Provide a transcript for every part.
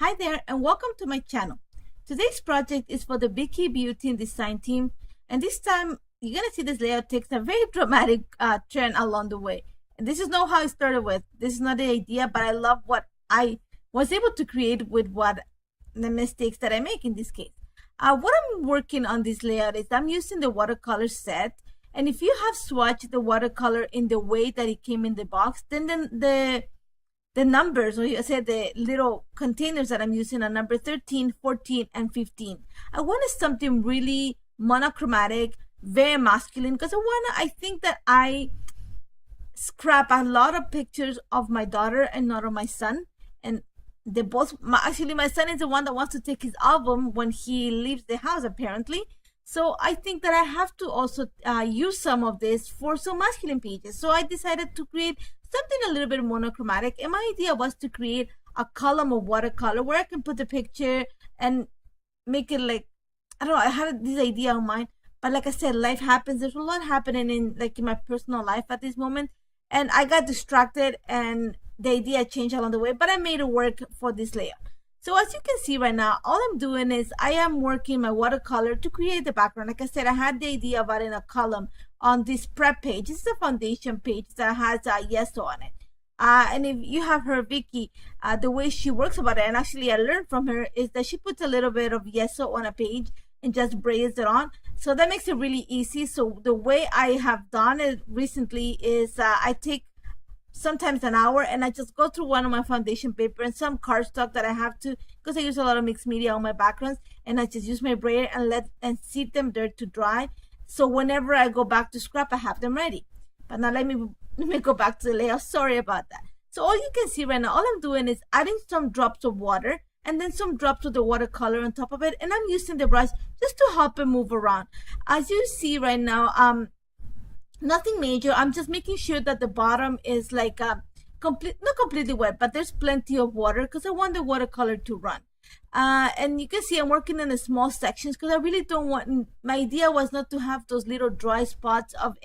Hi there and welcome to my channel. Today's project is for the Vicki Boutin design team, and this time you're gonna see this layout takes a very dramatic turn along the way. And this is not how I started with. This is not the idea, but I love what I was able to create with what the mistakes that I make in this case. What I'm working on this layout is I'm using the watercolor set, and if you have swatched the watercolor in the way that it came in the box, then the numbers, or you said the little containers that I'm using are number 13, 14, and 15. I wanted something really monochromatic, very masculine, because I think that I scrap a lot of pictures of my daughter and not of my son. And they both, actually my son is the one that wants to take his album when he leaves the house apparently. So I think that I have to also use some of this for some masculine pages. So I decided to create something a little bit monochromatic, and my idea was to create a column of watercolor where I can put the picture and make it like, I don't know, I had this idea on mind, but like I said, life happens. There's a lot happening in my personal life at this moment, and I got distracted and the idea changed along the way, but I made it work for this layout. So as you can see right now, all I'm doing is I am working my watercolor to create the background. Like I said, I had the idea of adding a column on this prep page. This is a foundation page that has a yeso on it. And if you have heard Vicki, the way she works about it, and actually I learned from her, is that she puts a little bit of yeso on a page and just braids it on. So that makes it really easy. So the way I have done it recently is I take sometimes an hour and I just go through one of my foundation paper and some cardstock that I have to, because I use a lot of mixed media on my backgrounds, and I just use my braider and seat them there to dry. So whenever I go back to scrap, I have them ready. But now let me go back to the layout. Sorry about that. So all you can see right now, all I'm doing is adding some drops of water and then some drops of the watercolor on top of it, and I'm using the brush just to help it move around. As you see right now, nothing major. I'm just making sure that the bottom is like not completely wet, but there's plenty of water because I want the watercolor to run. And you can see I'm working in the small sections because I really don't want, my idea was not to have those little dry spots of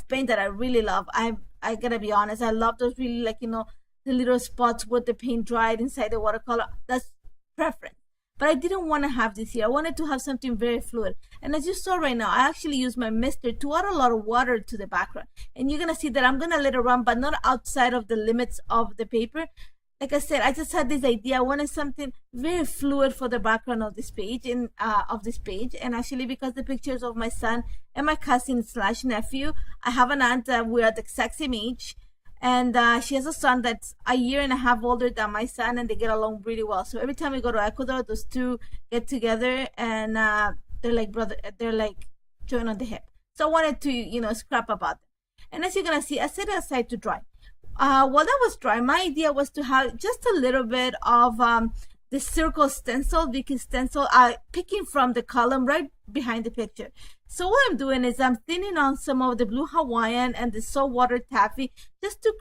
paint that I really love. I gotta be honest, I love those really, like, you know, the little spots with the paint dried inside the watercolor. That's preference. But I didn't want to have this here. I wanted to have something very fluid. And as you saw right now, I actually used my mister to add a lot of water to the background. And you're going to see that I'm going to let it run, but not outside of the limits of the paper. Like I said, I just had this idea. I wanted something very fluid for the background of this page. And actually, because the pictures of my son and my cousin / nephew, I have an aunt that we're at the exact same age. And she has a son that's a year and a half older than my son, and they get along really well. So every time we go to Ecuador, those two get together, and they're like joined on the hip. So I wanted to, you know, scrap about them. And as you're gonna see, I set it aside to dry. While that was dry, my idea was to have just a little bit of the circle stencil, Vicki stencil, picking from the column right behind the picture. So what I'm doing is I'm thinning on some of the blue Hawaiian and the saltwater taffy, just to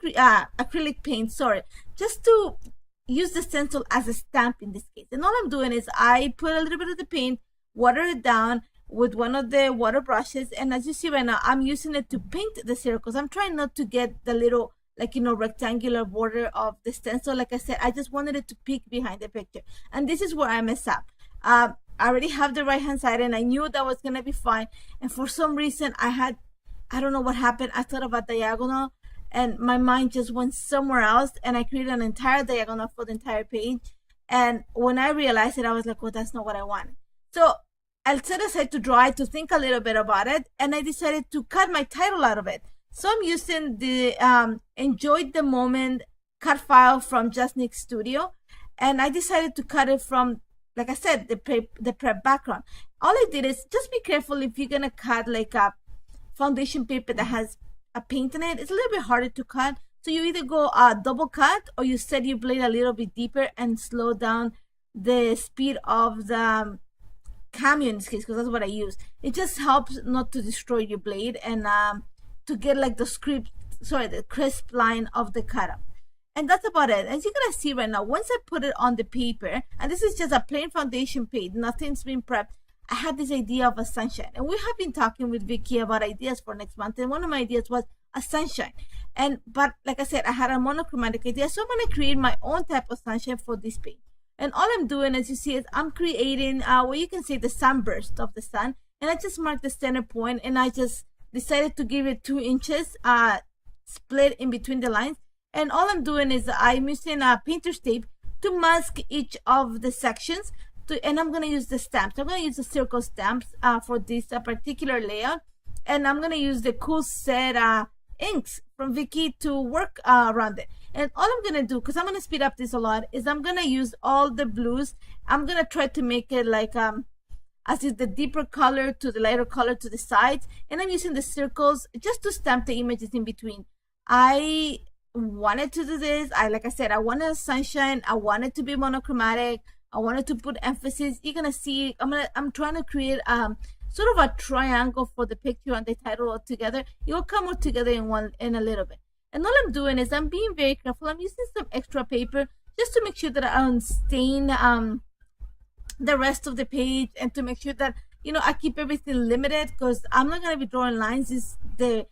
acrylic paint, sorry, just to use the stencil as a stamp in this case. And all I'm doing is I put a little bit of the paint, water it down with one of the water brushes, and as you see right now, I'm using it to paint the circles. I'm trying not to get the little, like, you know, rectangular border of the stencil. Like I said, I just wanted it to peek behind the picture, and this is where I mess up. I already have the right hand side, and I knew that was gonna be fine, and for some reason I don't know what happened. I thought about diagonal and my mind just went somewhere else, and I created an entire diagonal for the entire page. And when I realized it, I was like, well, that's not what I wanted. So I set aside to dry, to think a little bit about it, and I decided to cut my title out of it. So I'm using the Enjoyed the Moment cut file from Just Nick Studio, and I decided to cut it from, like I said, the prep background. All I did is just be careful if you're gonna cut like a foundation paper that has a paint in it. It's a little bit harder to cut, so you either go double cut, or you set your blade a little bit deeper and slow down the speed of the cameo in this case, because that's what I use. It just helps not to destroy your blade and to get like the crisp line of the cutout. And that's about it. As you're gonna see right now, once I put it on the paper, and this is just a plain foundation page, nothing's been prepped, I had this idea of a sunshine. And we have been talking with Vicki about ideas for next month, and one of my ideas was a sunshine. But like I said, I had a monochromatic idea, so I'm gonna create my own type of sunshine for this page. And all I'm doing, as you see, is I'm creating what you can say the sunburst of the sun. And I just marked the center point, and I just decided to give it 2 inches split in between the lines. And all I'm doing is I'm using a painter's tape to mask each of the sections. And I'm going to use the stamps. I'm going to use the circle stamps for this particular layout. And I'm going to use the Cool Set inks from Vicki to work around it. And all I'm going to do, because I'm going to speed up this a lot, is I'm going to use all the blues. I'm going to try to make it like as is the deeper color to the lighter color to the sides. And I'm using the circles just to stamp the images in between. I wanted to do this. Like I said, I wanted sunshine. I wanted to be monochromatic. I wanted to put emphasis. You're gonna see I'm trying to create sort of a triangle for the picture and the title all together. It will come all together in a little bit. And all I'm doing is I'm being very careful. I'm using some extra paper just to make sure that I don't stain the rest of the page, and to make sure that I keep everything limited, because I'm not gonna be drawing lines. The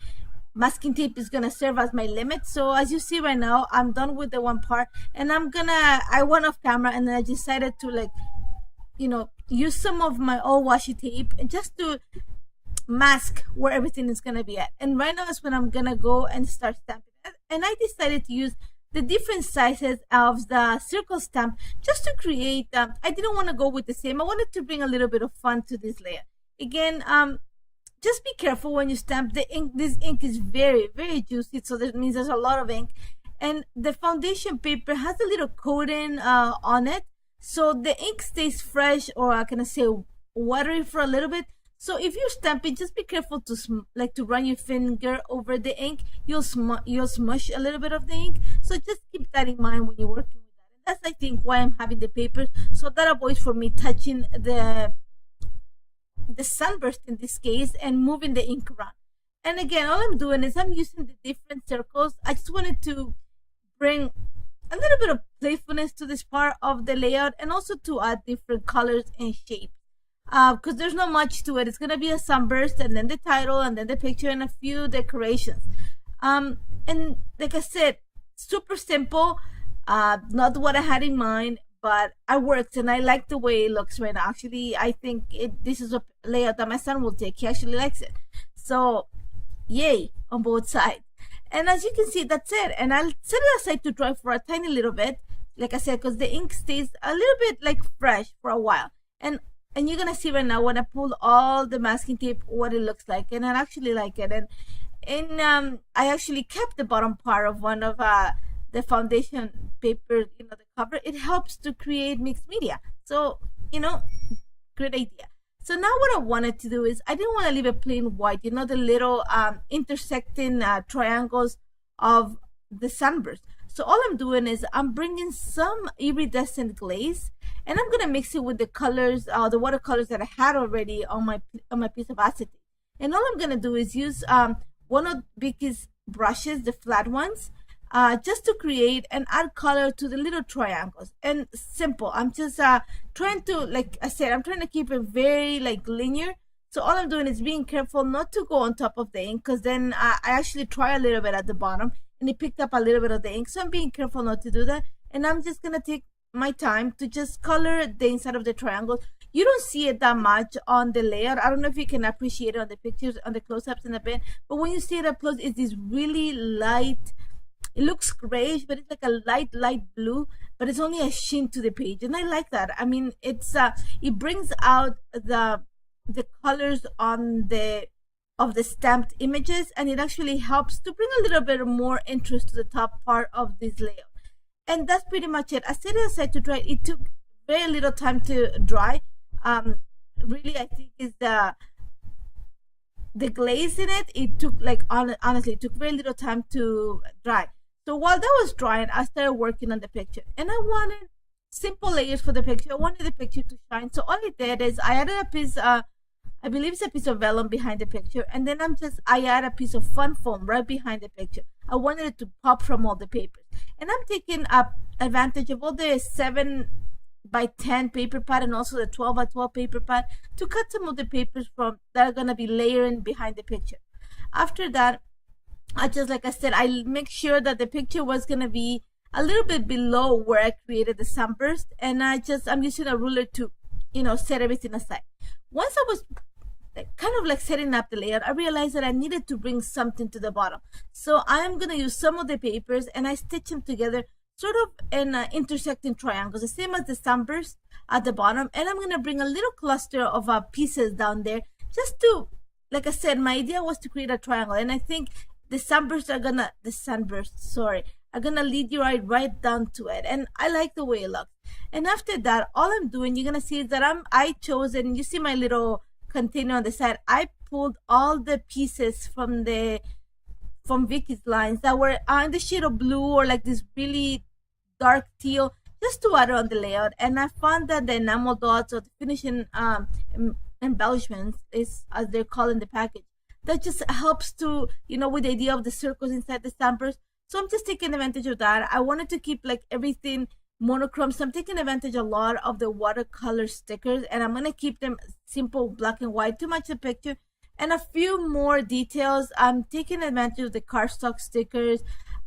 masking tape is gonna serve as my limit. So as you see right now, I'm done with the one part, and I went off camera, and then I decided to use some of my old washi tape just to mask where everything is gonna be at. And right now is when I'm gonna go and start stamping. And I decided to use the different sizes of the circle stamp just to create I didn't want to go with the same. I wanted to bring a little bit of fun to this layer. Again, just be careful when you stamp the ink. This ink is very, very juicy, so that means there's a lot of ink. And the foundation paper has a little coating on it, so the ink stays fresh, or I can say watery for a little bit. So if you're stamping, just be careful to run your finger over the ink. You'll smush a little bit of the ink. So just keep that in mind when you're working with that. And that's, I think, why I'm having the paper, so that avoids for me touching the sunburst in this case and moving the ink around. And again, all I'm doing is I'm using the different circles. I just wanted to bring a little bit of playfulness to this part of the layout, and also to add different colors and shapes. Because there's not much to it. It's gonna be a sunburst, and then the title, and then the picture, and a few decorations. And like I said, super simple, not what I had in mind, but I worked, and I like the way it looks right now. Actually, I think this is a layout that my son will take. He actually likes it. So yay on both sides. And as you can see, that's it. And I'll set it aside to dry for a tiny little bit, like I said, because the ink stays a little bit like fresh for a while. And you're gonna see right now when I pull all the masking tape what it looks like, and I actually like it. And I actually kept the bottom part of one of the foundation paper, the cover. It helps to create mixed media. So great idea. So now what I wanted to do is, I didn't want to leave it plain white. The little intersecting triangles of the sunburst. So all I'm doing is I'm bringing some iridescent glaze, and I'm gonna mix it with the colors, the watercolors that I had already on my piece of acetate. And all I'm gonna do is use one of Vicki's brushes, the flat ones, just to create and add color to the little triangles. And simple. I'm just trying to, like I said, I'm trying to keep it very linear. So all I'm doing is being careful not to go on top of the ink, because then I actually try a little bit at the bottom, and it picked up a little bit of the ink. So I'm being careful not to do that. And I'm just gonna take my time to just color the inside of the triangle. You don't see it that much on the layout. I don't know if you can appreciate it on the pictures, on the close-ups in a bit, but when you see it up close, it's this really light, it looks grayish, but it's like a light blue, but it's only a sheen to the page, and I like that. I mean, it's it brings out the colors on of the stamped images, and it actually helps to bring a little bit more interest to the top part of this layout. And that's pretty much it. I set it aside to dry. It took very little time to dry. Really, I think is the glaze in it. It took honestly, it took very little time to dry. So while that was drying, I started working on the picture, and I wanted simple layers for the picture. I wanted the picture to shine. So all I did is I added a piece, I believe it's a piece of vellum behind the picture, and then I add a piece of fun foam right behind the picture. I wanted it to pop from all the papers, and I'm taking advantage of all the 7x10 paper pad and also the 12x12 paper pad to cut some of the papers from that are gonna be layering behind the picture. After that, I just, like I said, I make sure that the picture was gonna be a little bit below where I created the sunburst, and I'm using a ruler to, set everything aside. Once I was kind of like setting up the layout, I realized that I needed to bring something to the bottom. So I'm gonna use some of the papers and I stitch them together sort of in intersecting triangles, the same as the sunburst at the bottom. And I'm gonna bring a little cluster of pieces down there just to, like I said, my idea was to create a triangle. And I think the sunbursts are gonna lead you right down to it. And I like the way it looks. And after that, all I'm doing, you're gonna see is that I chose, and you see my little container on the side, I pulled all the pieces from Vicki's lines that were in the shade of blue or like this really dark teal, just to add on the layout. And I found that the enamel dots, or the finishing embellishments, is as they're called in the package, that just helps to, with the idea of the circles inside the stampers. So I'm just taking advantage of that. I wanted to keep like everything monochrome, so I'm taking advantage a lot of the watercolor stickers, and I'm gonna keep them simple black and white to match the picture. And a few more details, I'm taking advantage of the cardstock stickers,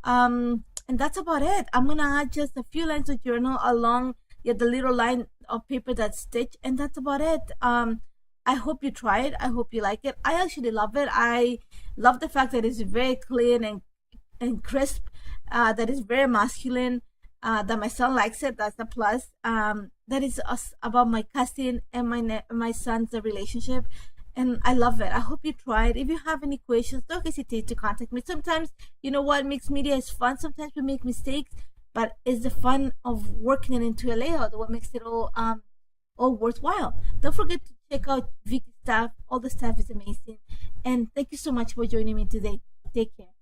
and that's about it. I'm gonna add just a few lines of journal along the little line of paper that's stitched, and that's about it. I hope you try it. I hope you like it. I actually love it. I love the fact that it's very clean and crisp, that is very masculine, that my son likes it. That's a plus. That is about my cousin and my son's relationship, and I love it. I hope you try it. If you have any questions, don't hesitate to contact me. Sometimes, mixed media is fun. Sometimes we make mistakes, but it's the fun of working it into a layout what makes it all worthwhile. Don't forget to check out Vicki's stuff. All the stuff is amazing. And thank you so much for joining me today. Take care.